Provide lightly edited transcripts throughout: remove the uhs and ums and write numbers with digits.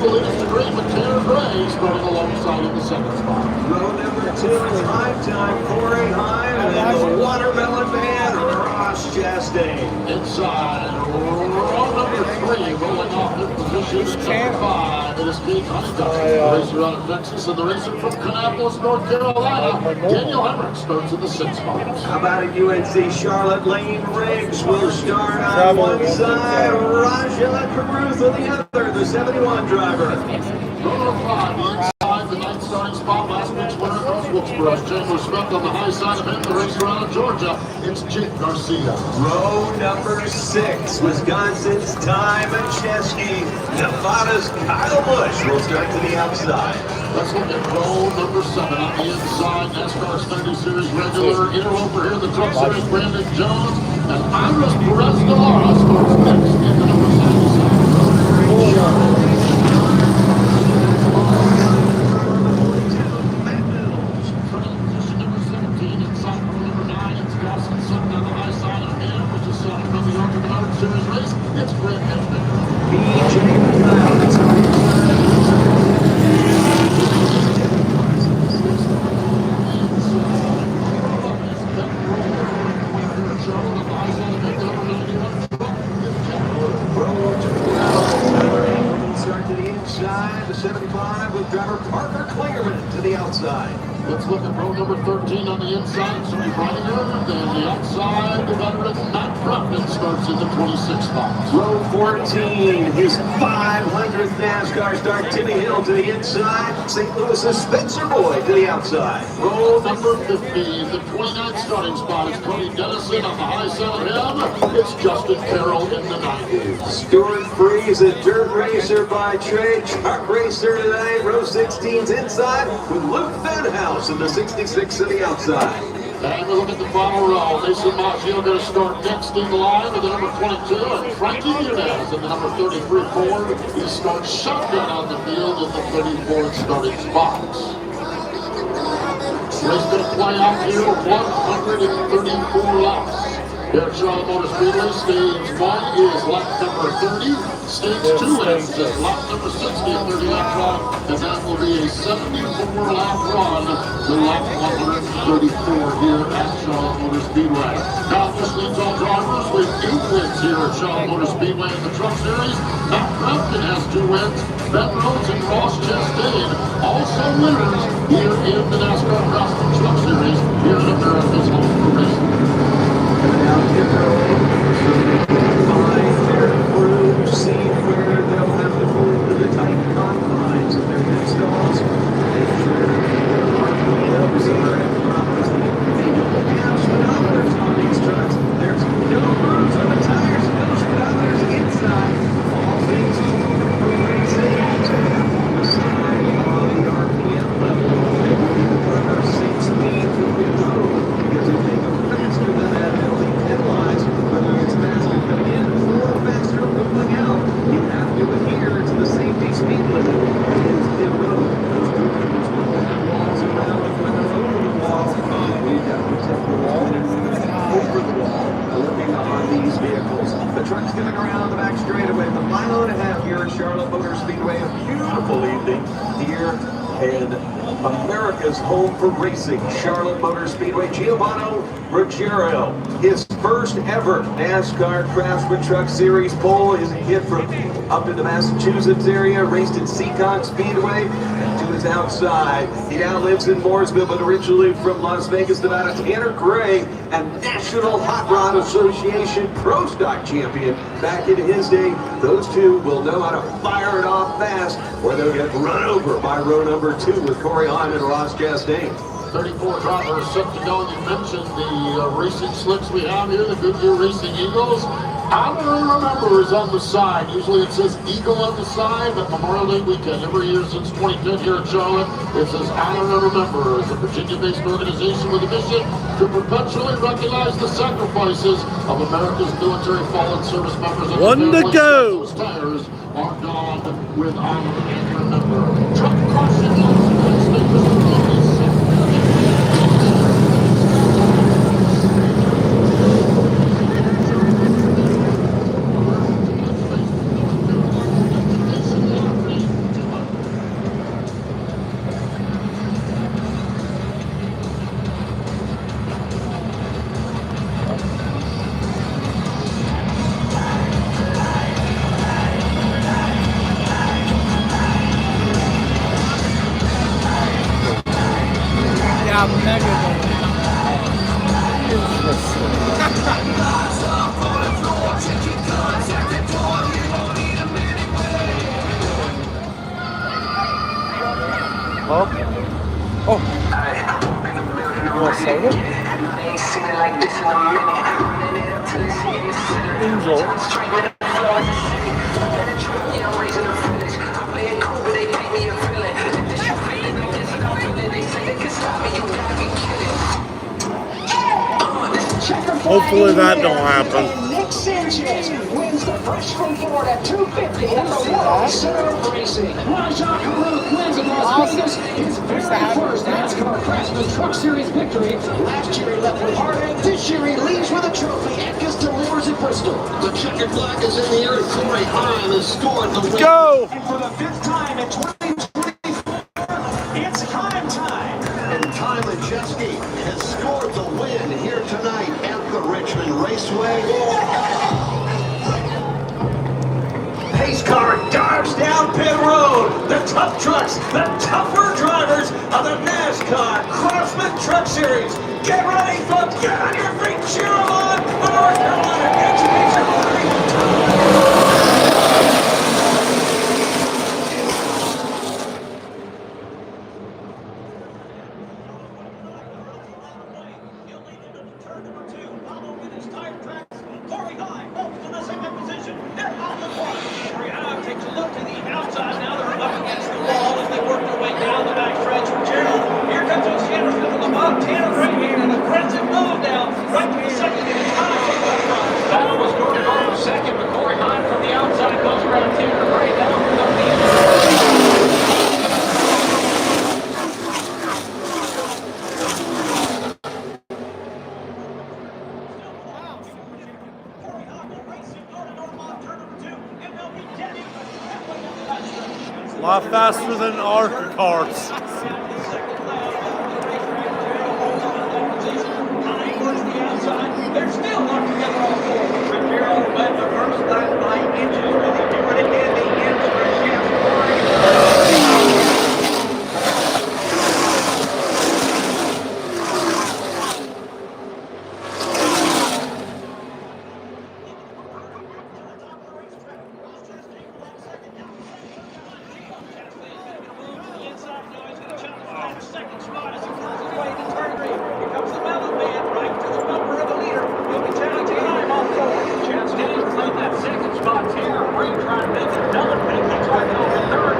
the leaders to green, but Tanner Gray starting alongside in the second spot. Row number 2 is Lifetime, Corey Hine, and then the Watermelon Man, Ross Chastain. Inside, row number 3, rolling off in position at number 5. It is Keith Honeycutt, the racer out of Texas, and the racer from Kannapolis, North Carolina. Daniel Hemrick starts in the 6th spot. How about at UNC Charlotte? Lane Riggs will start on one side, Rajah Caruth on the other, the 71 driver. Row number 5, inside the 9th starting spot. Last week's winner goes Wilkesboro's Chambers Smith on the high side of him. The racer out of Georgia, it's Jake Garcia. Row number 6, Wisconsin's Ty Macheski. Nevada's Kyle Busch will start to the outside. Let's look at row number 7 on the inside. NASCAR Xfinity Series regular interloper here, the Truck Series, Brandon Jones. And Iris Perez de Lara starts next in the number 77. Position number 17 inside row number 9. It's Dawson Sutton on the high side of him, which is from the York Motor Series race. It's Grant Hensman. BJ McLeod. Start to the inside, the 75 with driver Parker Clearman to the outside. Let's look at row number 13 on the inside. It's Jimmy Reiner. Then the outside, the veteran Matt Craftsman starts in the 26th spot. Row 14, his 500th NASCAR start. Timmy Hill to the inside. St. Louis's Spencer Boyd to the outside. Row number 15, the 29th starting spot is Cody Dennison on the high side of him. It's Justin Carroll in the 90s. Stuart Freeze, a dirt racer by trade, truck racer tonight. Row 16's inside with Luke Venhouse in the 66 to the outside. And we look at the final row. Mason Maggio going to start next in line with the number 22, and Frankie Muniz in the number 33 Ford. He starts shotgun on the field in the 34th starting spots. Race going to play out here, 134 laps. Here at Charlotte Motor Speedway, stage 1 is lap number 30. Stage 2 is lap number 60 at 30 lap run, and that will be a 74 lap run to lap 134 here at Charlotte Motor Speedway. Now, this leads all drivers with 8 wins here at Charlotte Motor Speedway in the Truck Series. Matt Crampton has 2 wins. Ben Rhodes and Ross Chastain also winners here in the NASCAR Craftsman Truck Series here in America's home for racing. Out here early, find their crew, see where they'll have to move to the tight confines of their pit stalls. Make sure our cleanups are at proper speed. They have speedometers on these trucks. There's no grooves on the tires, no speedometers inside. All things racing on the side of the RPM level. They will be the rubber 6 speed to the road because if they go faster than that, headlines, whether it's faster coming in or faster going out, you have to adhere to the safety speed limit. It's the road. Those vehicles will have walls around them when they're over the wall. We've got to protect the wall and over the wall, looking on these vehicles. The truck's coming around the back straightaway. The mile and a half here at Charlotte Motor Speedway. A beautiful evening here in America's home for racing, Charlotte Motor Speedway. Giovanni Ruggiero, his first ever NASCAR Craftsman Truck Series pole is a hit from up in the Massachusetts area, raced in Seacon Speedway, and to his outside. He now lives in Mooresville, but originally from Las Vegas, Nevada. Tanner Gray, and National Hot Rod Association Pro Stock champion back in his day. Those two will know how to fire it off fast, or they'll get run over by row number 2 with Corey Hine and Ross Chastain. 34 drivers set to go. You mentioned the racing slicks we have here, the Goodyear Racing Eagles. Honor and Remember is on the side. Usually it says Eagle on the side, but Memorial Day weekend, every year since 2010 here in Charlotte, it says Honor and Remember. It's a Virginia-based organization with a mission to perpetually recognize the sacrifices of America's military fallen service members. And one to go. Those tires are gone with Honor and Remember. Truck caution. Huh? Oh. You want soda? Angel. Hopefully that don't happen. Nick Sanchez wins the first from Florida 250 at the World Center of Racing. Rajah Caruth wins at Las Vegas his very first NASCAR Craftsman Truck Series victory. Last year he left with heartache. This year he leaves with a trophy. Eckes delivers at Bristol. The checkered flag is in the air. Corey Heim has scored the win. Go! And for the fifth time in 2024, it's Heim time. And Ty Majeski has scored the win here tonight at the Richmond Raceway. Pace car dives down pit road. The tough trucks, the tougher drivers of the NASCAR Craftsman Truck Series. Get ready, folks. Get on your feet. Cheer them on. The North Carolina Education Lottery. A lot faster than our cars. They're still locked together all four. Gerald led the first lap by inches. Will he do it again? The answer is yes. Second spot as he pulls his way to turn three. Here comes the melon man right to the bumper of the leader. He'll be challenging Heim off four. Chastain played that second spot here. Ray trying to make it melon make his way over third.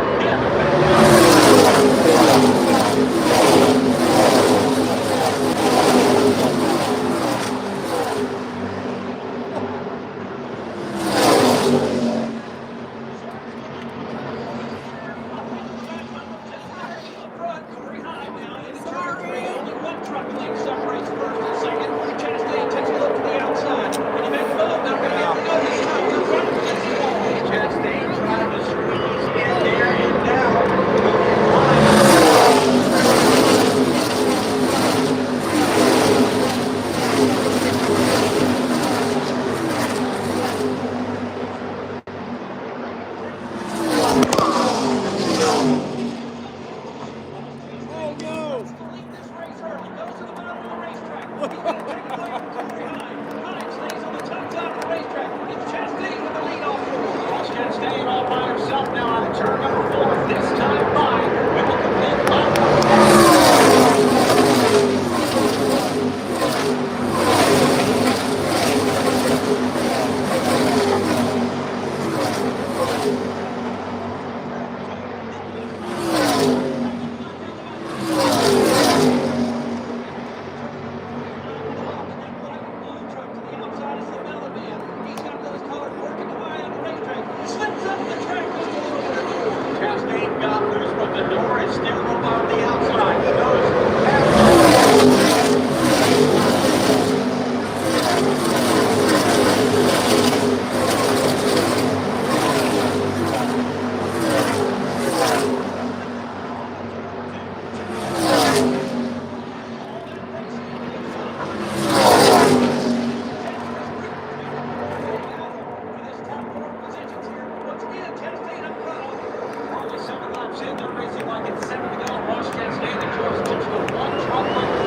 Chastain all by himself now on turn number 4. This time by with a complete lap. Chastain got loose, but the door is still up on the outside. He goes. Only 7 laps in, they're racing like it's 7 to go. Ross Chastain enjoys just the one truck length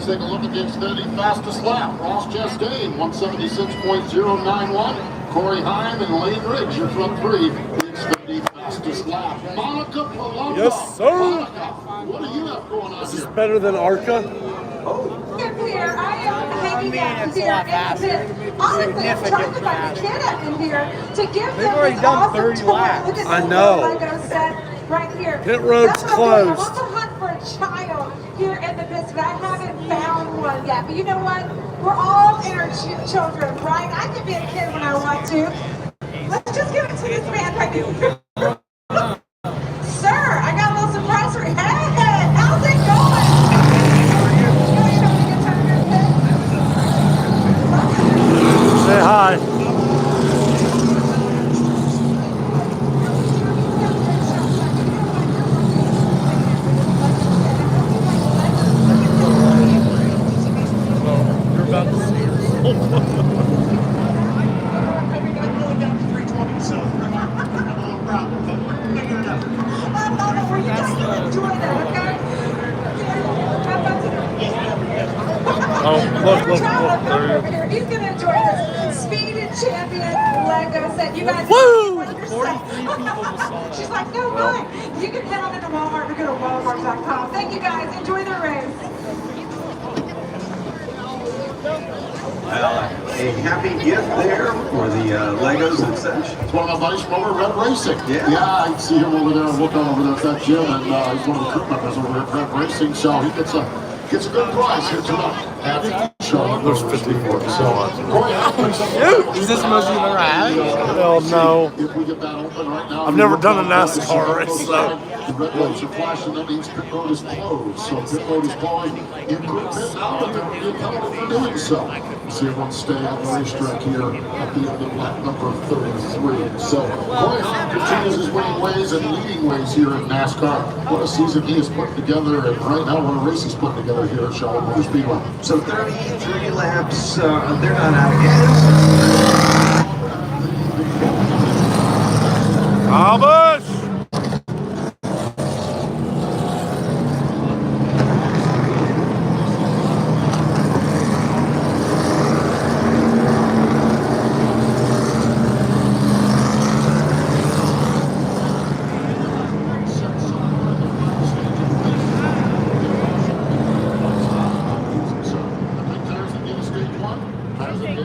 Let's take a look at the Xfinity fastest lap. Ross Chastain, 176.091. Corey Heim and Lane Riggs, your front three. The Xfinity fastest lap. Monica Palumbo. Yes, sir. Monica, what do you have going on This is here? better than Arca. Here, I am hanging out here in the pit. Honestly, I'm trying to find a kid up in here to give them already this done awesome 30 tour. laps. Look at I this know. Lego set right here. Pit road's That's what I'm doing. I'm closed. on the hunt for a child here in the pits, but I haven't found one yet. But you know what? We're all inner children, right? I can be a kid when I want to. Let's just give it to this man right here. Sir, I got a little surprise for you. Hey, how's it going? Say hi. You're about to see yourself. Oh, look. Over here. He's gonna enjoy this Speed and Champion Lego set. You guys Woo! She's like, no, fine. You can head on into Walmart or go to Walmart.com. Thank you guys. Enjoy the race. A happy gift there for the Legos and such. It's one of my buddies from over at Red Racing. Yeah. I see him over there, looking over there at that gym, and he's one of the crew members over at Red Racing, so he gets a good prize here tonight at the show. There's 54. So, Is this the most you've ever had? Hell no. If we get that open right now, I've never done a NASCAR race, so. the red lights are flashing. That means pit road is closed. So pit road is closed. You could pit now, but they're being penalty for doing so. See everyone stay on the racetrack here at the end of lap number 33. So Corey continues his winning ways and leading ways here in NASCAR. What a season he has put together, and right now what a race he's putting together here at Charlotte Motor Speedway. So 33 laps, they're not out of gas. Thomas!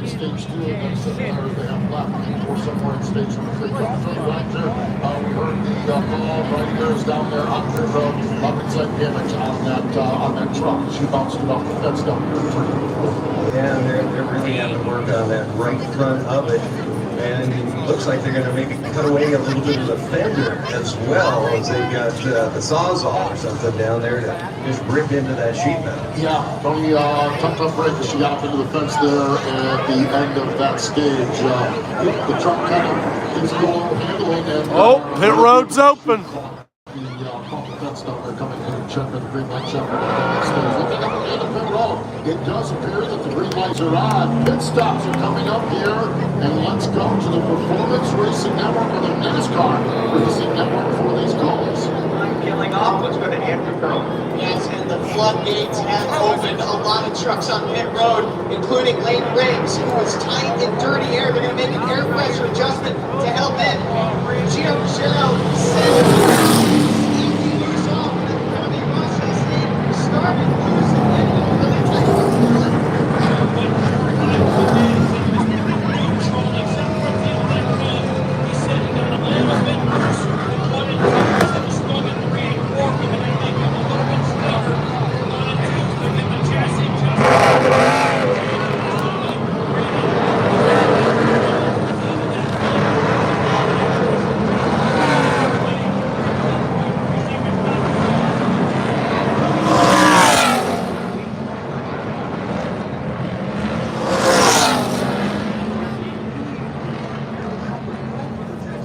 Stage 2 against the cars they have left or somewhere in stage 3. We heard the call right here is down there on pit road. Up inside damage on that truck. She bounced it off the fence down here. Yeah, they're really having to work on that right front of it. And it looks like they're going to maybe cut away a little bit of the fender as well, as they got the Sawzall or something down there to just rip into that sheet metal. Yeah, Tony tucked up brake as she got up into the fence there at the end of that stage. The truck kind of is going handling and Pit road's open. The fence down there coming in and checking the green light checker on that stage. Looking up at the pit road, it does appear that the green lights are on. Pit stops are coming up here, and let's go to the Performance Racing Network or the NASCAR Racing Network for these calls. Killing off. Let's go to Andrew Pearl. Yes, and the floodgates have opened. A lot of trucks on pit road, including Lane Riggs, who was tight in dirty air. They're going to make an air pressure adjustment to help in. Gio Shiro says loose off, and it's going to be Ross Chastain starting loose and getting a really tight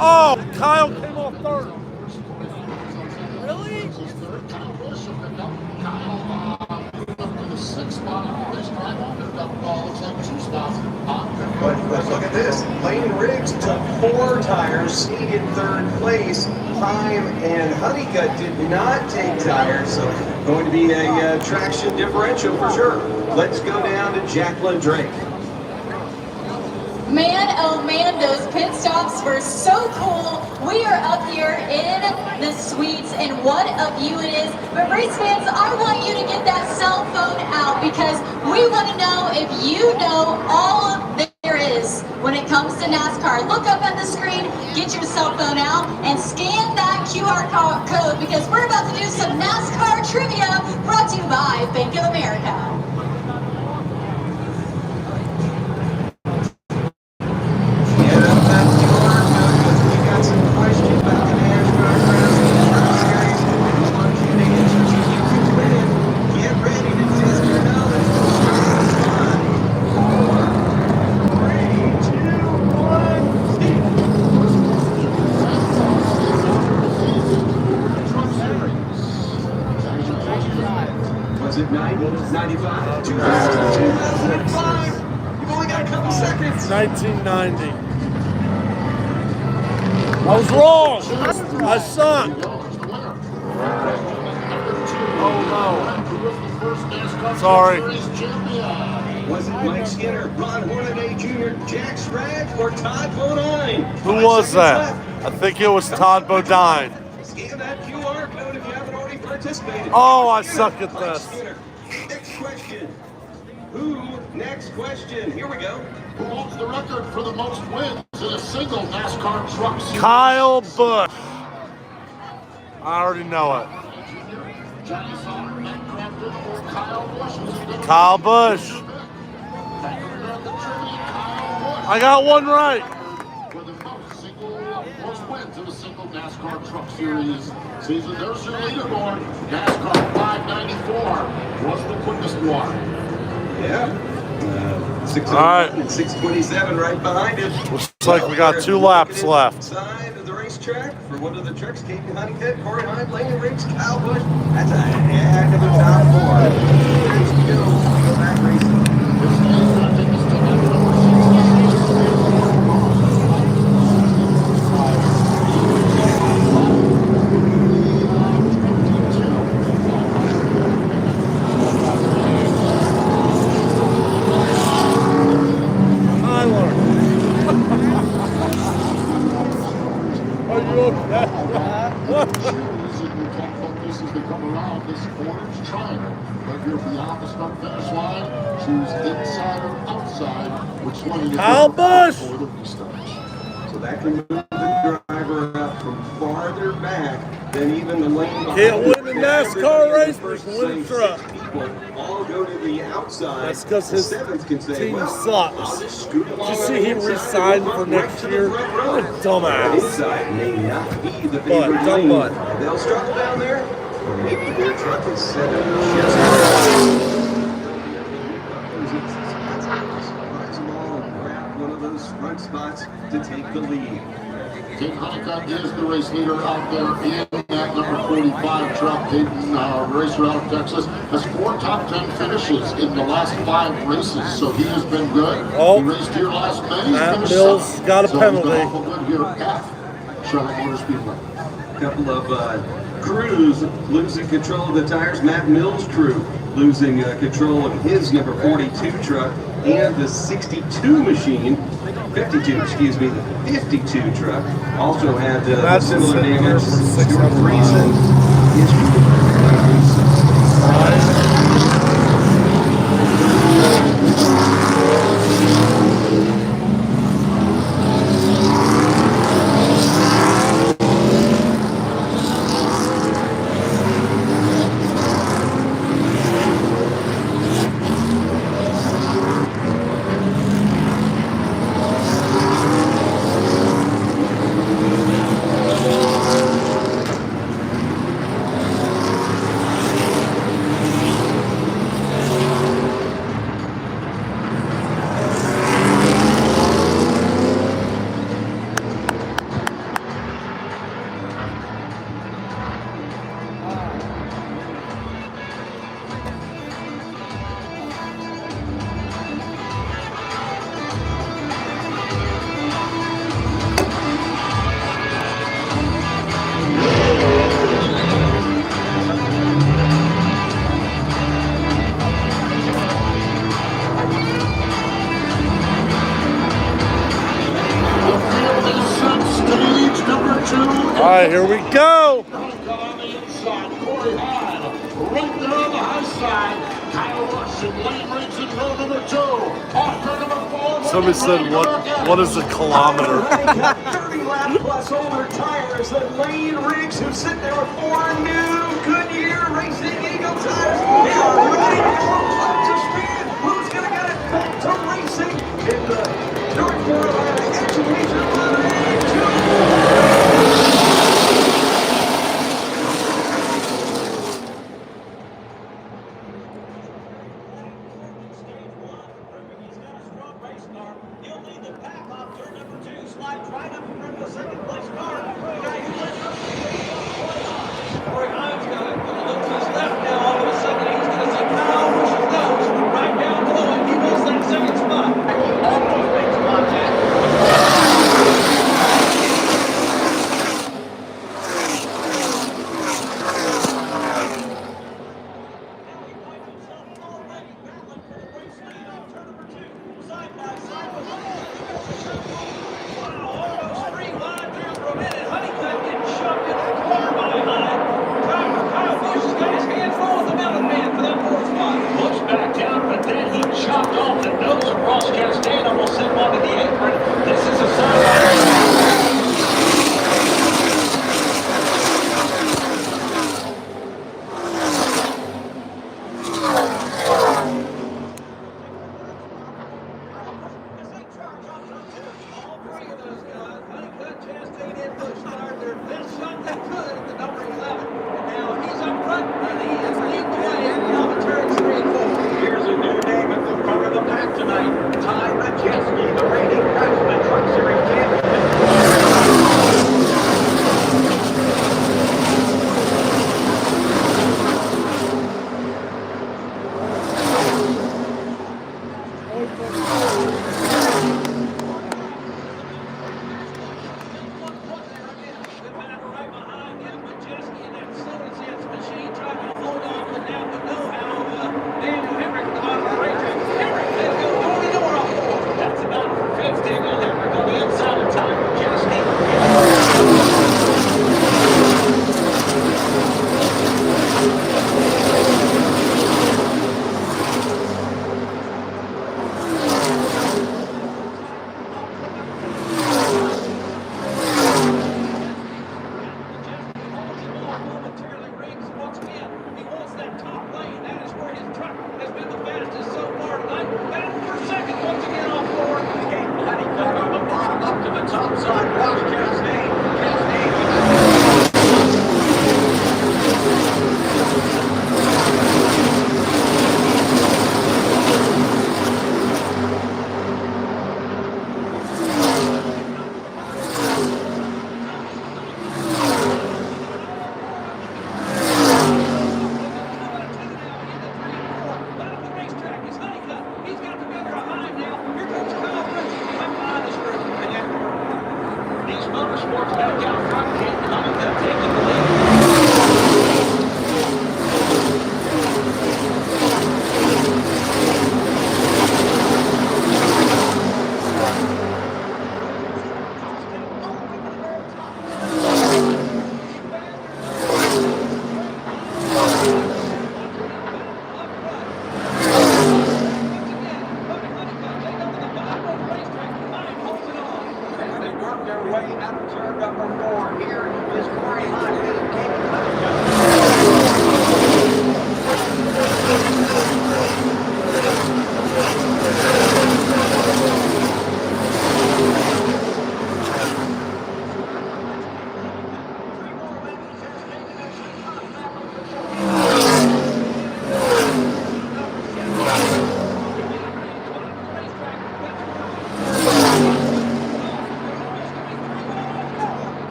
Oh, Kyle came off third. Really? But Look at this. Lane Riggs took 4 tires, seeded 3rd place. Heim and Honeycutt did not take tires, so going to be a traction differential for sure. Let's go down to Jacqueline Drake. Man, oh man, those pit stops were so cool. We are up here in the suites, and what a view it is. But race fans, I want you to get that cell phone out because we want to know if you know all there is when it comes to NASCAR. Look up at the screen, get your cell phone out, and scan that QR code because we're about to do some NASCAR trivia brought to you by Bank of America. Was it 90, 95, 2005? You've only got a couple seconds. 1990. I was wrong. I suck. Oh no. Sorry. Was it Mike Skinner, Ron Hornaday Jr., Jack Scraggs, or Todd Bodine? Who was that? I think it was Todd Bodine. Scan that QR code if you haven't already participated. Oh, I suck at this. Next question. Next question. Here we go. Who holds the record for the most wins in a single NASCAR Truck Series? Kyle Busch. I already know it. Johnny Sauter, Matt Crafton, or Kyle Busch? Kyle Busch. I got one right. For the most wins in a single NASCAR Truck Series season, there's your leaderboard. NASCAR 594 was the quickest one. Yeah. 609 All right. and 627 right behind it. Looks like we got 2 laps left. Side of the racetrack for one of the trucks, Katie Honeycutt, Corey Heim, Lane Riggs, Kyle Busch. That's a heck of a top 4. Let's go back racing. Kyle Busch! So that can move the driver up from farther back than even the lane behind. Can't win a NASCAR race, but can win a truck. People all go to the outside. That's because his Seventh can say, team well, sucks. I'll just scoot Did along you on see the he inside re-signed and for run next right year? to the front row. What a dumbass. Inside may not be the But, favorite dumb lane. butt. They'll struggle down there. Or maybe their truck is set up just one of those front spots to take the lead. Ted Honeycutt is the race leader out there in that number 45 truck. Dayton racer out of Texas has 4 top 10 finishes in the last 5 races, so he has been good. Oh, he raced here last May. He's Matt finished Mills second. got a so penalty. He's been awful good here at Charlotte Motor Speedway. A couple of crews losing control of the tires. Matt Mills' crew losing control of his number 42 truck and the 62 machine. 52, excuse me, the 52 truck also had similar damage. Stuart Friesen is right, here we go. On the inside, Corey Hahn, right there on the high side. Kyle Rush and Lane Riggs in row number 2. Off turn number 4. Somebody said, what is a kilometer? 30 lap plus older tires than Lane Riggs, who's sitting there with 4 new Goodyear Racing Eagle tires. Now running from top to speed. Who's going to get it back to racing in the North Carolina Education Lottery 2? Here's a new name at the front of the pack tonight. Ty Majeski, the reigning Craftsman Truck Series champion. That's about 50 on the inside of Ty Majeski.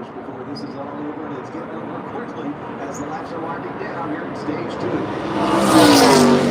push before this is all over, and it's getting over quickly as the laps are winding down here in stage 2.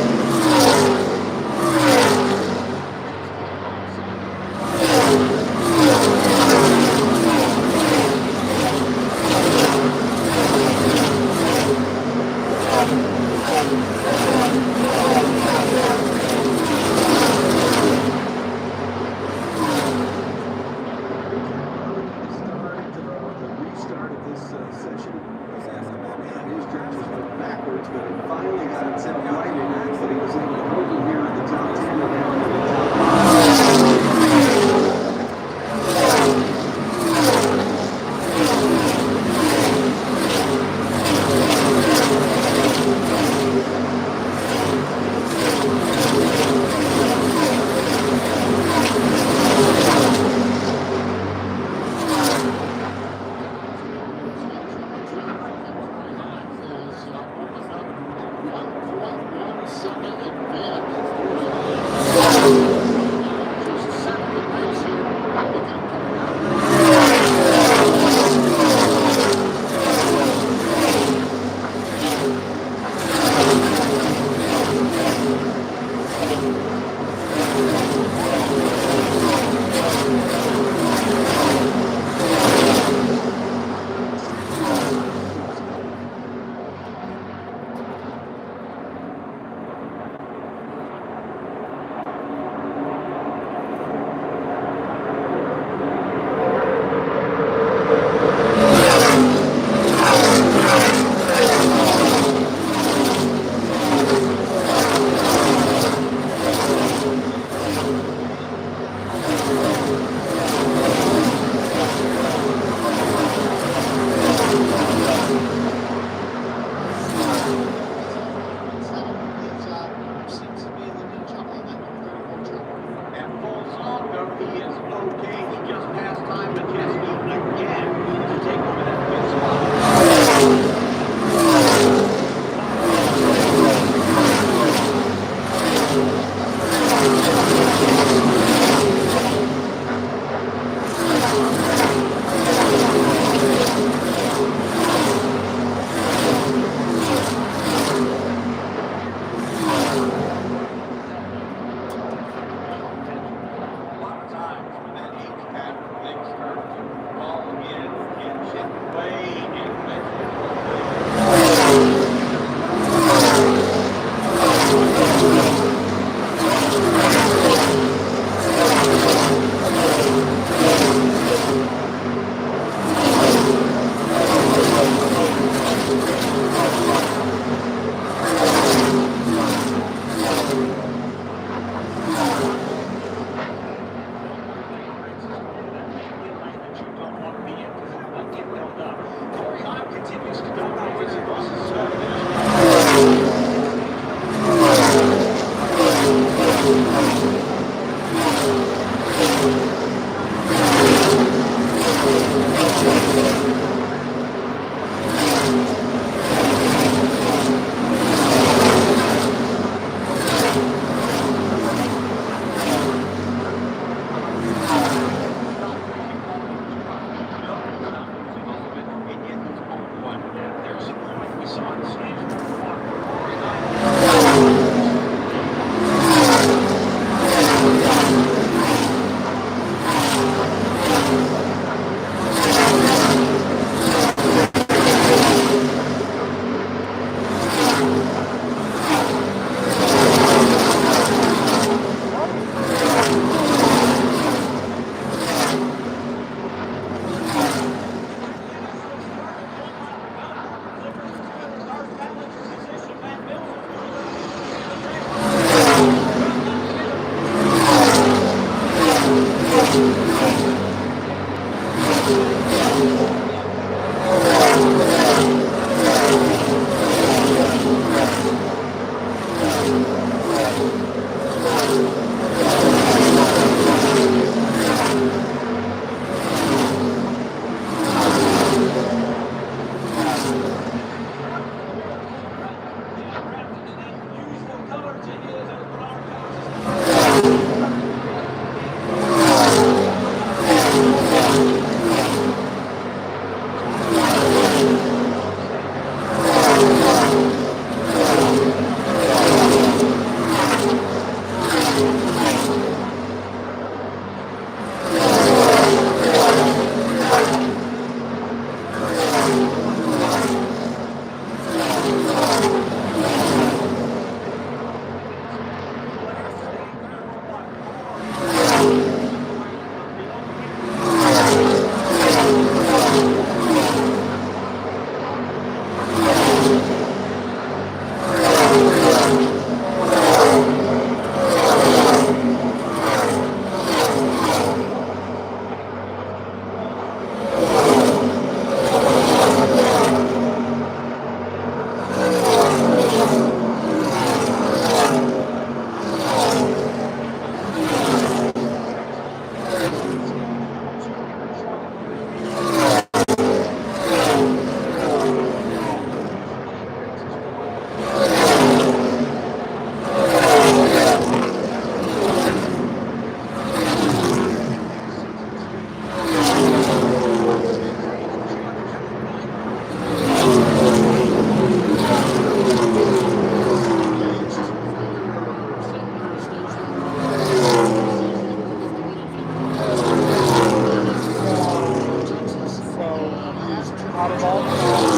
out of all the rounds,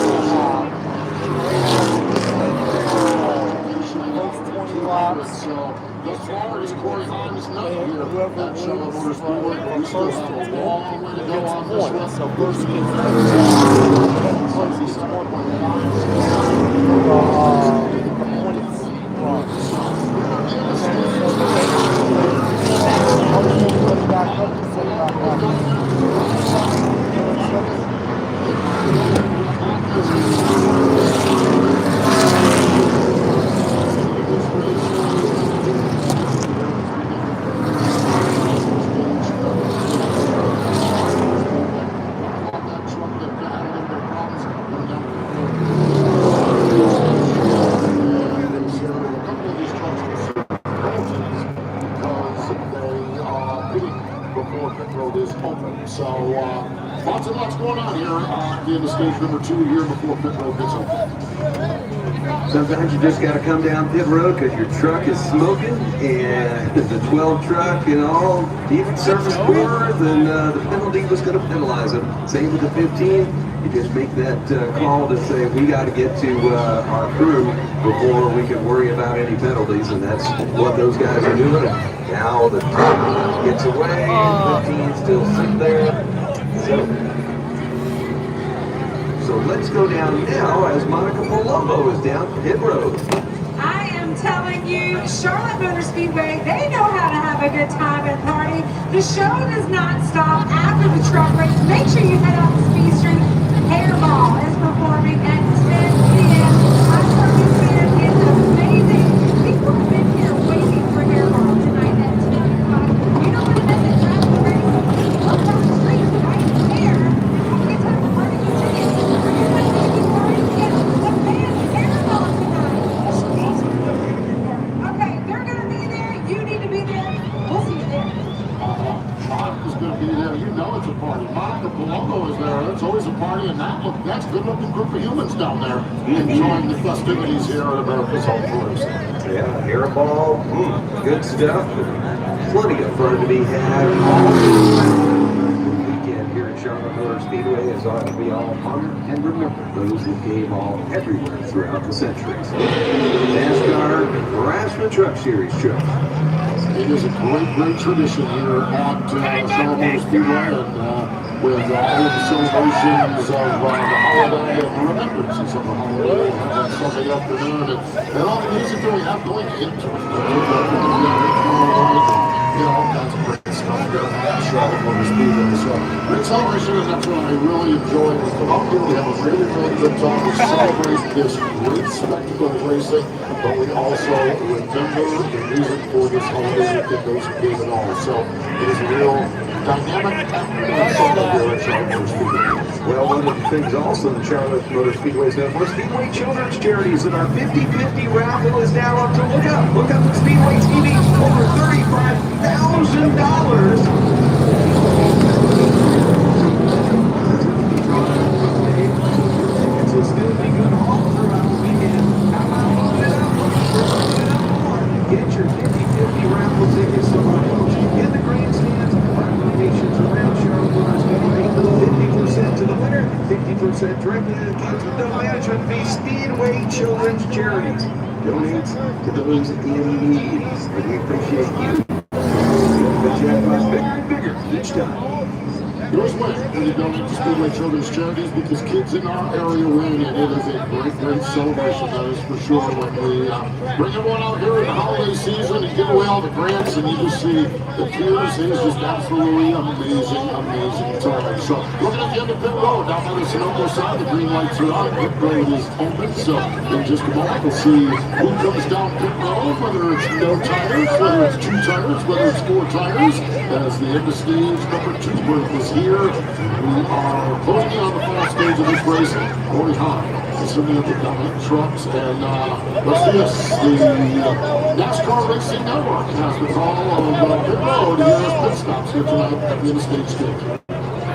first 20 laps. So the far as Corey Hines not here Whoever at Charlotte wins Motorsport, we still have a long way to go on this one. So first gets So, lots and lots going on here at the end of stage number 2 here before pit road gets open. Sometimes you just got to come down pit road because your truck is smoking, and the 12 truck and all, even service more than the penalty was going to penalize them. Same with the 15. You just make that call to say we got to get to our crew before we can worry about any penalties, and that's what those guys are doing. Now the 10 gets away, 15 still sitting there. So let's go down now as Monica Palumbo is down pit road. I am telling you, Charlotte Motor Speedway, they know how to have a good time and party. The show does not stop after the truck race. Make sure you head out to Speed Street. Hairball is performing at 10 p.m. I'm talking here, it's amazing. People have been here waiting for Hairball tonight at 10 o'clock. You don't want to miss it. Grab the race. Look down the street right there. Have a good time partying with tickets. Are you ready to keep partying? Yes, the band Hairball tonight. Okay, they're going to be there. You need to be there. We'll see you there. Monica's going to be there. You know it's a party. Monica Palumbo is there. It's always a party, and that's a good-looking group of humans down there enjoying the festivities here at America's Home Tours. Yeah, hairball, good stuff. Plenty of fun to be had all weekend here at Charlotte Motor Speedway is ought to be all honored and remember those who gave all everywhere throughout the centuries. NASCAR Craftsman Truck Series truck. It is a great tradition here at Charlotte Motor Speedway, and with all of the celebrations of the holiday and remembrances of the holiday on Sunday afternoon, and all the music that we have going into it. All kinds of great stuff here at Charlotte Motor Speedway. So, great celebration, and that's what I really enjoy. We come up here, we have a really good time. We celebrate this great spectacle of racing, but we also remember the music for this holiday weekend, those who gave it all. So, it is a real dynamic Sunday here at Charlotte Motor Speedway. Well, one of the things also that Charlotte Motor Speedway has done for Speedway Children's Charities, and our 50-50 raffle is now up to look up at Speedway TV, over $35,000. It's going to be good all throughout the weekend. How about loading it up? Get your 50-50 raffle tickets so our folks can get the grandstands. Our donations around Charlotte Motor Speedway, 50% to the winner, 50% directly to the kids with no management fee. Speedway Children's Charities. Donate to those in need. And we appreciate you. The jackpot's bigger and bigger each time. Yours win when you donate to Speedway Children's Charities, because kids in our area win, and it is a great celebration, that is for sure. When we bring everyone out here in the holiday season and give away all the grants, and you just see the tears, it is just absolutely amazing time. So, looking at the end of pit road, down by the Sunoco side, the green lights are on, pit road is open, so in just a moment we'll see who comes down pit road, whether it's no tires, whether it's 2 tires, whether it's 4 tires, as the end of stage number 2 break is here. We are closing on the final stage of this race. Corey Hahn is sitting at the dominant trucks, and let's do this. The NASCAR Racing Network has the call of pit road here as pit stops here tonight at the end of stage 2.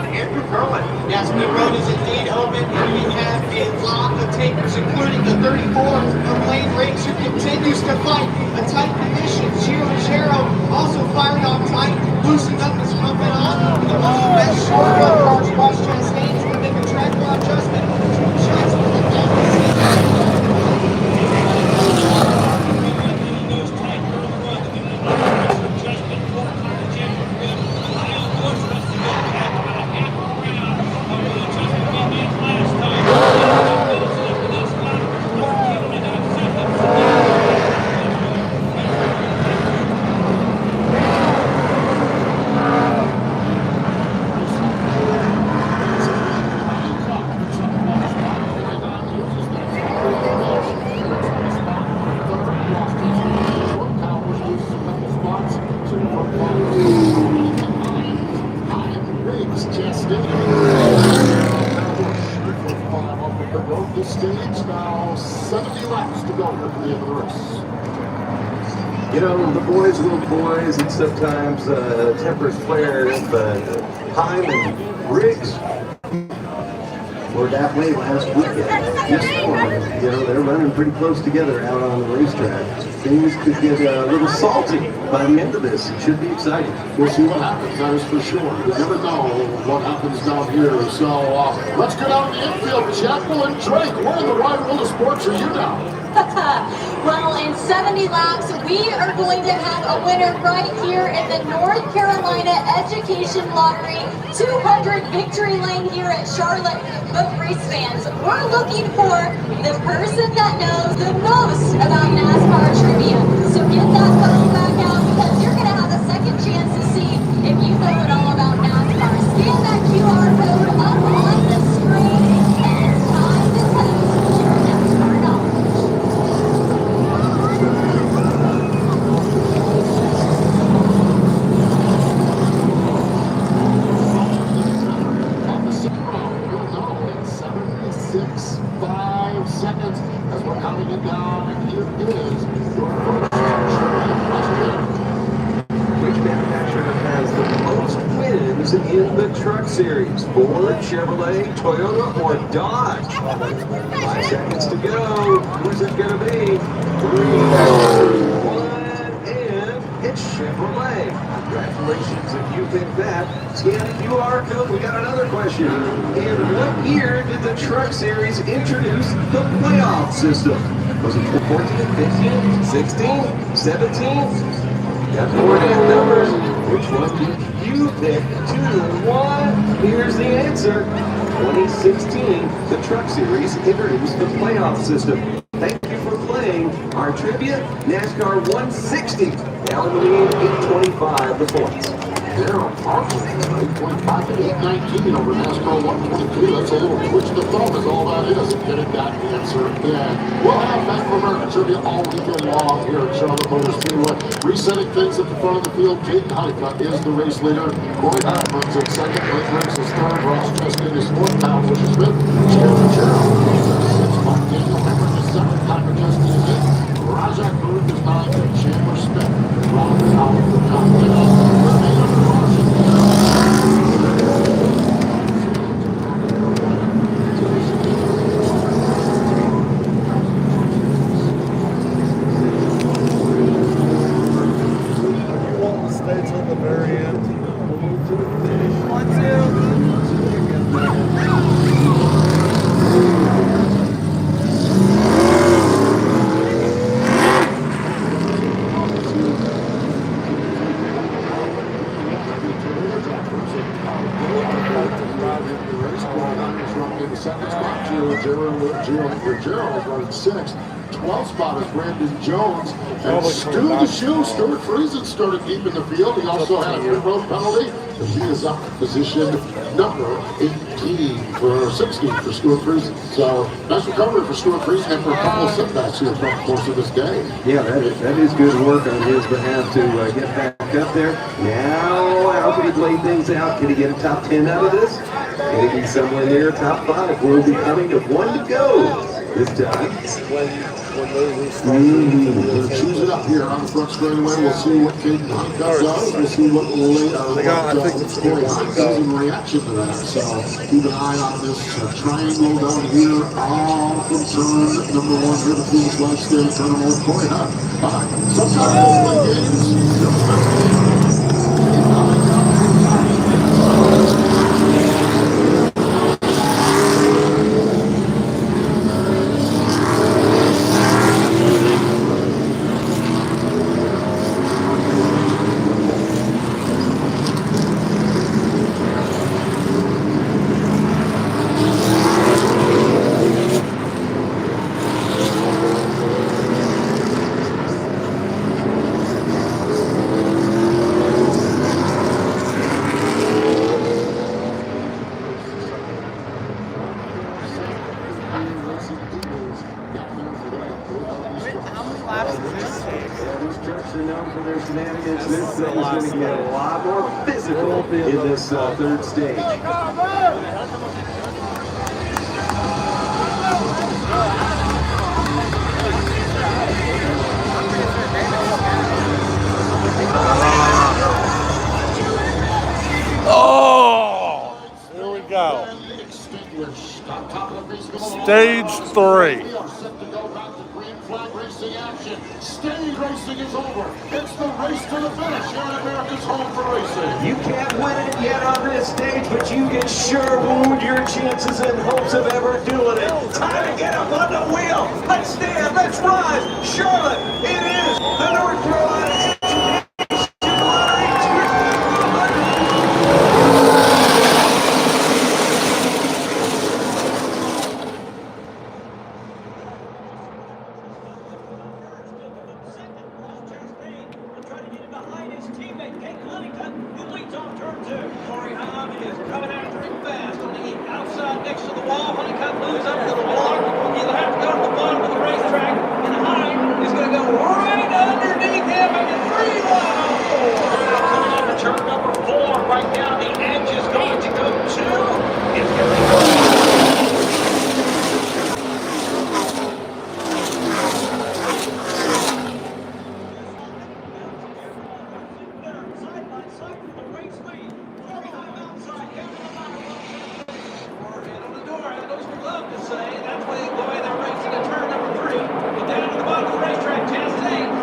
Andrew Curlin. Yes, pit road is indeed open, and we have a lot of takers, including the 34 of Lane Riggs, who continues to fight a tight position. Gio Chero also firing off tight, loosened up his pumping on. And one of the best short road cars, Ross Chastain, to make a track route adjustment. off the stage now. 70 laps to go at the end of the race. You know, the boys will boys, and sometimes tempers flare, but Hyman, Riggs were that way last weekend. This one, you know, they're running pretty close together out on the racetrack. Things could get a little salty by the end of this. It should be exciting. We'll see what happens, that is for sure. You never know what happens down here. So let's get out of the infield. Chapel and Drake, where in the wide world of sports are you now? Well, in 70 laps, we are going to have a winner right here in the North Carolina Education Lottery 200 Victory Lane here at Charlotte. But race fans, we're looking for the person that knows the most about NASCAR trivia. So get that phone back out because you're going to have a second chance to see if you know it all about NASCAR. Scan that QR code up on the screen, and it's time to test your NASCAR knowledge. On the second round, we'll know in 76.5 seconds as we're counting it down. And here is your first question. Which manufacturer has the most wins in the Truck Series? Ford, Chevrolet, Toyota, or Dodge? 5 seconds to go. Who's it going to be? 3, 2, 1, and it's Chevrolet. Congratulations if you picked that. Scan the QR code. We got another question. In what year did the Truck Series introduce the playoff system? Was it 14, 15, 16, 17? Got more than numbers. Which one did you pick? 2, 1. Here's the answer. 2016, the Truck Series introduced the playoff system. Thank you for playing our trivia. NASCAR 160. Now in the lead, 825 the points. Darryl Parker, 8.5 to 819 over NASCAR 122. That's a little twitch of the thumb is all that is. Getting that answer in. We'll have Bank of America trivia all weekend long here at Charlotte Motor Speedway. Resetting things at the front of the field. Caden Honeycutt is the race leader. Corey Hunt runs in second. Blake Riggs is third. Ross Chastain is fourth. Kyle Busch is fifth. Chandler Jarrell is sixth. Mark Daniel Hemrick is seventh. Tiger Justin is eighth. Rajak Baruch is ninth. And Chandler Smith rounds out the top 10. Stay till the very end. In the second spot, Gerald is running sixth. 12th spot is Brandon Jones. And Stu the Shoe, Stuart Friesen started deep in the field. He also had a pit road penalty. And he is up to position number 18 for 16 for Stuart Friesen. So nice recovery for Stuart Friesen and for a couple of setbacks here throughout the course of this day. Yeah, that is good work on his behalf to get back up there. Now, how can he lay things out? Can he get a top 10 out of this? Maybe somewhere near top 5. We'll be coming with 1 to go this time. We'll choose it up here on the front straightaway. We'll see what Caden Honeycutt does. We'll see what Corey Hunt does in reaction to that. So keep an eye on this triangle down here all from turn number 1 here to Phoenix Wednesday. Turn them over Corey Hunt. Sometimes those play games. This thing is going to get a lot more physical in this third stage. Stage 3. We are set to go back to green flag racing action. Stage racing is over. It's the race to the finish here at America's Home for Racing. You can't win it yet on this stage, but you can sure wound your chances and hopes of ever doing it. Time to get up on the wheel. Let's stand, let's rise. Charlotte, it is the North Carolina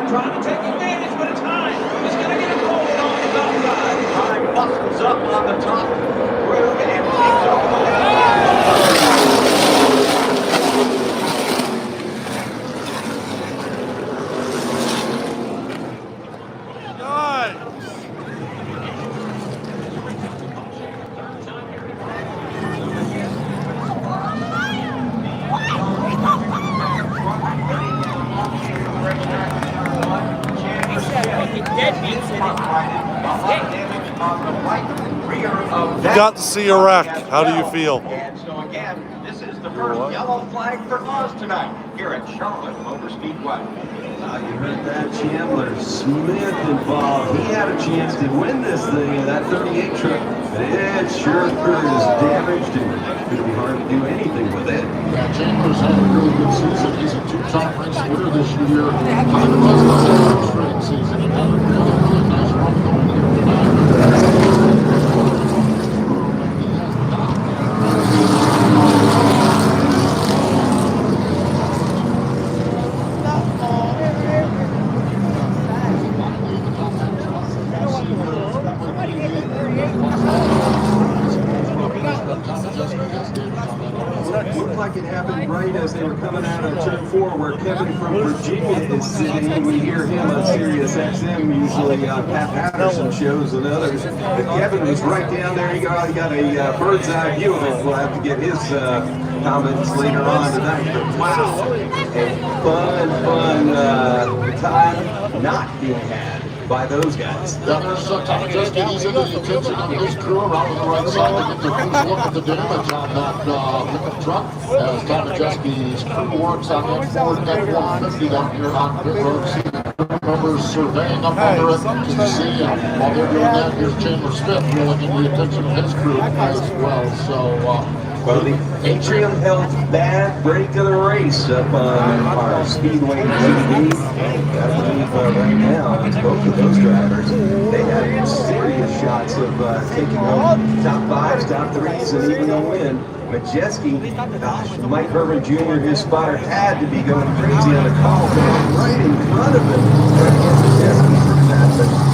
trying to take advantage, but it's high. He's going to get it cold on the outside. Time bustles up on the top groove and takes over. You got to see a wreck. How do you feel? And so again, this is the first yellow flag for cause tonight here at Charlotte Motor Speedway. You heard that, Chandler Smith involved. He had a chance to win this thing in that 38 truck, but it sure is damaged and it's going to be hard to do anything with it. Yeah, Chandler's had a really good season. He's a two-time race winner this year. Kind of was his average straight season. He had a really nice run going here tonight. Looked like it happened right as they were coming out of turn 4 where Kevin from Virginia is sitting. We hear him on Sirius XM usually on Pat Patterson shows and others. But Kevin was right down there. He got a bird's eye view of it. We'll have to get his comments later on tonight. But wow, a fun time not being had by those guys. Yeah, there's Tommy Jesky. He's into the attention of his crew around the right side to get their first look at the damage on that pickup truck. As Tommy Jesky's crew works on that Ford F-150 down here on pit road. See the crew members surveying up under it to see. While they're doing that, here's Chandler Smith rolling into the attention of his crew as well. So, well, the Atrium held bad break of the race up on our Speedway TV. I believe right now, it's both of those drivers. They had serious shots of taking home top 5s, top 3s, and even a win. Majeski, gosh, Mike Herman Jr., his spotter, had to be going crazy on the call right in front of him. Majeski for that.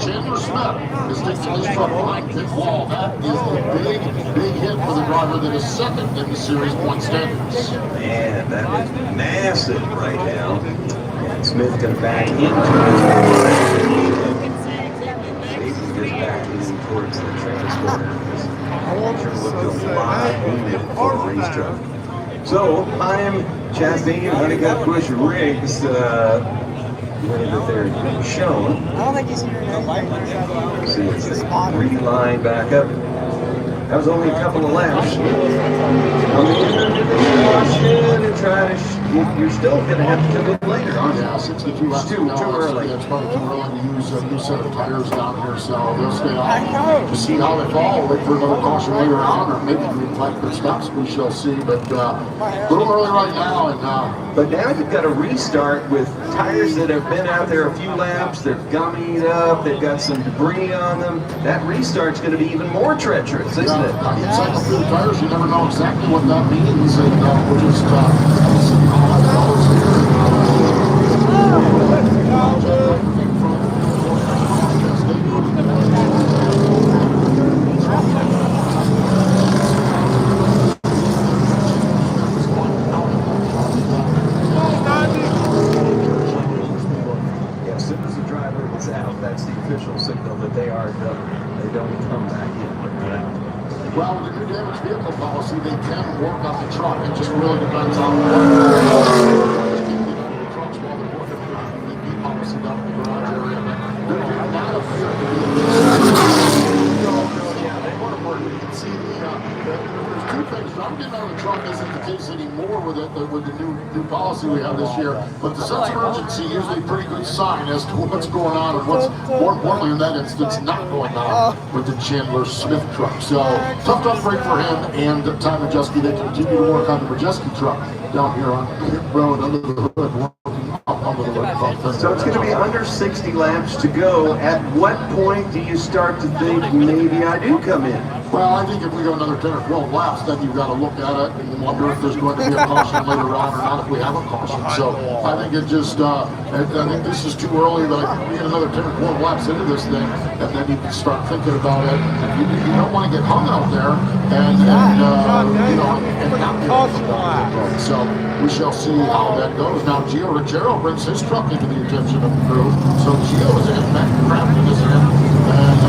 Chandler Smith is taking his truck behind pit wall. That is a big hit for the driver that is second in the series point standings. Man, that is massive right now. And Smith got back into his Maybe get back in towards the transporter. Picture looked a lot wounded for a race truck. So I'm Chastain, Honeycutt, Bush, Riggs. Way that they're shown. I don't think he's here now. See, it's the green line back up. That was only a couple of laps. On the end of the caution and try to you're still going to have to come in later, aren't you? Yeah, 62 laps. Too early. Yeah, it's probably too early to use a new set of tires down here, so they'll stay on to see how they fall. Wait for another caution later on, or maybe green flag pit stops. We shall see, but a little early right now. And but now you've got to restart with tires that have been out there a few laps. They're gummied up. They've got some debris on them. That restart's going to be even more treacherous, isn't it? Cycle through the tires, you never know exactly what that means, and we'll just see how that goes here. As soon as the driver is out, that's the official signal that they are done. They don't come back in. Well, with the new damaged vehicle policy, they can work on the truck. It just really depends on what trucks while they're working on the EV policy down in the garage area. There will not appear to be they want to work. You can see there's two things. Jumping out of the truck isn't the case anymore with the new policy we have this year. But the sense of urgency is usually a pretty good sign as to what's going on and what's more importantly in that instance not going on with the Chandler Smith truck. So tough upgrade for him and Ty Majeski. They continue to work on the Majeski truck down here on pit road under the hood, working up under the hood. So it's going to be under 60 laps to go. At what point do you start to think maybe I do come in? Well, I think if we go another 10 or 12 laps, then you've got to look at it and wonder if there's going to be a caution later on or not if we have a caution. So I think it just, I think this is too early, but I think we get another 10 or 12 laps into this thing, and then you can start thinking about it. You don't want to get hung out there and not get caution. So we shall see how that goes. Now, Gio Ruggiero brings his truck into the attention of the crew. So Gio is in, Matt Crafton is in, and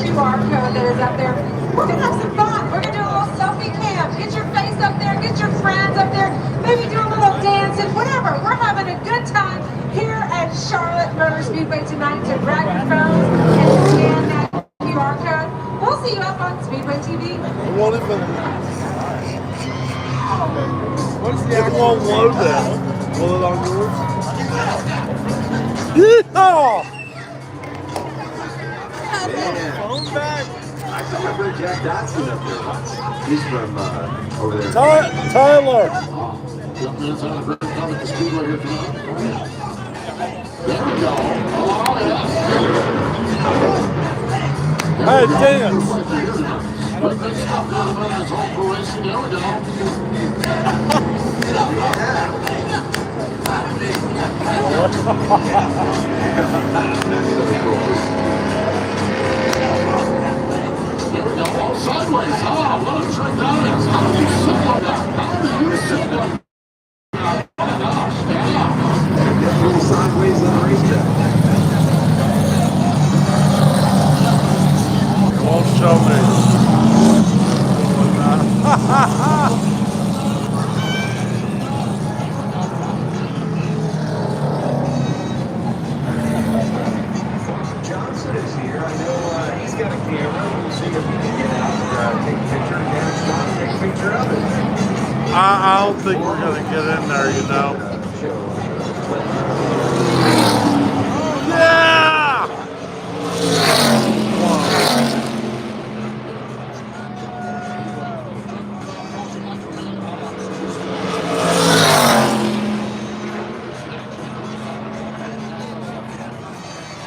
QR code that is up there. We're going to have some fun. We're going to do a little selfie cam. Get your face up there. Get your friends up there. Maybe do a little dancing, whatever. We're having a good time here at Charlotte Motor Speedway tonight to grab your phones and scan that QR code. We'll see you up on Speedway TV. It won't even... It won't load that. Will it on yours? Yeehaw! Phone back. I remember Jack Dotson up there once. He's from over there. Tyler. Young man's having a great time at the speedway here tonight. There we go. Oh, yes. Hey, dance. Great stuff down there. It's all pro racing. There we go. There we go, all sideways. Oh, what a trick that is. How do you sit like that? How do you sit like that? Oh my gosh, yeah. A little sideways on the racetrack. Won't show me. Johnson is here. I know he's got a camera. We'll see if he can get out and take a picture. And take a picture of it. I don't think we're going to get in there, you know. Yeah!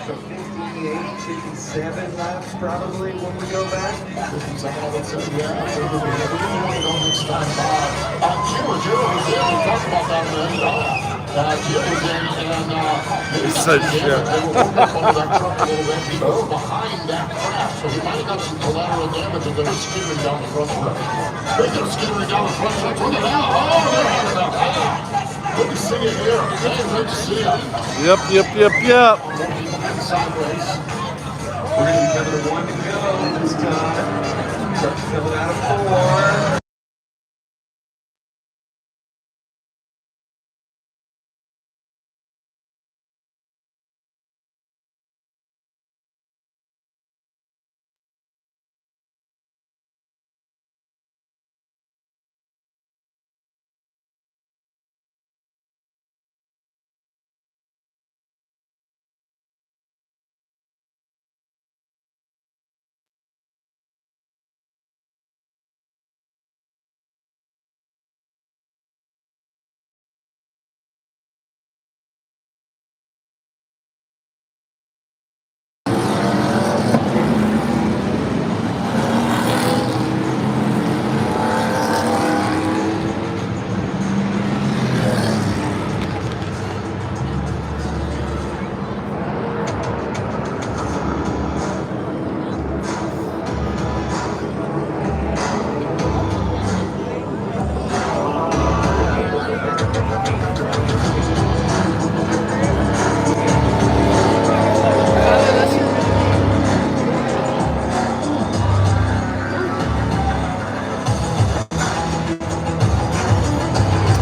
So 58, 57 laps probably when we go back. He's so shit. They were behind that crash, so he might have got some collateral damage and they were skidding down the front stretch. Speaking of skidding down the front stretch, look at that. Oh, they're having a Good to see you here. Okay, good to see you. Yep. Sideways. We're going to be down to 1 to go this time. Truck's filling out of 4.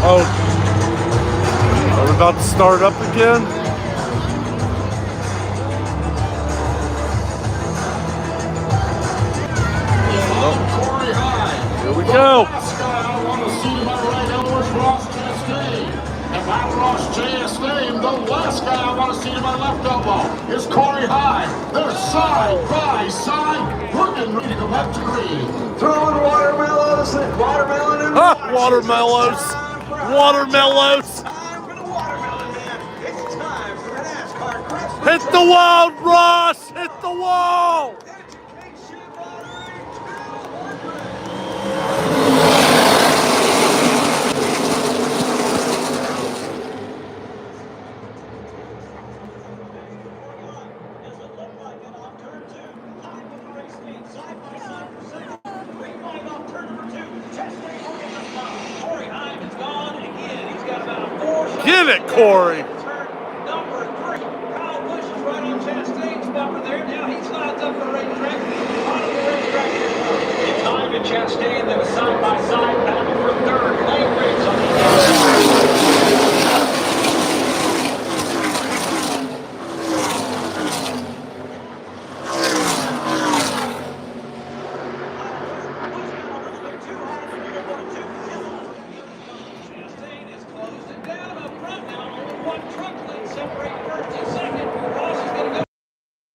Oh, are we about to start up again? Corey High. Here we go. Last guy I want to see to my right now is Ross Chastain. If I'm Ross Chastain, the last guy I want to see to my left elbow is Corey High. They're side by side, looking ready to go back to green. Throwing watermelons and watermelon and Watermelons. Watermelons. Time for the watermelon man. It's time for the NASCAR Craftsman Hit the wall, Ross. Hit the wall. Education Get it, Corey. Number 3, Kyle Busch is right on Chastain's bumper there. Now he slides up the racetrack. On the racetrack here. It's time to Chastain. They were side by side.